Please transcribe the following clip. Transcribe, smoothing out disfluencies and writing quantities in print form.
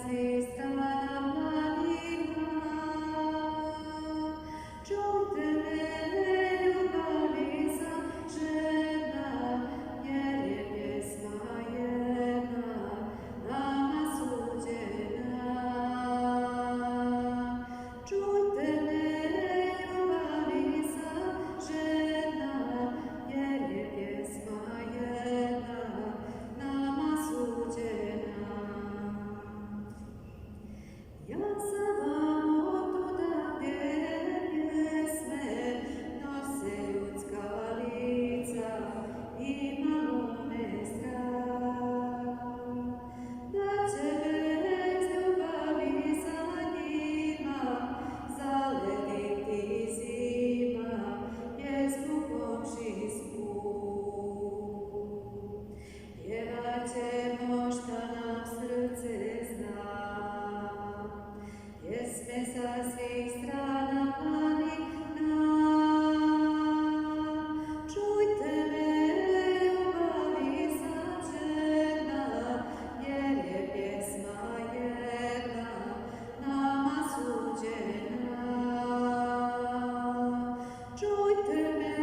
svih strana planina. Čujte me, ljubavi sažena, jer je pjesma jedna nama suđena. Čujte me, ljubavi sažena, jer je pjesma jedna nama suđena. Ja sam vam otuda gdje pjesme nose ljudska lica i malo me strah, da će bez ljubavi za njima zalediti zima pjesmu komšijsku. Pjevat ćemo šta nam srce zna, pjesme sa svih strana planina. Čujte me, ljubavi sažena, jer je pjesma jedna nama suđena. Čujte me,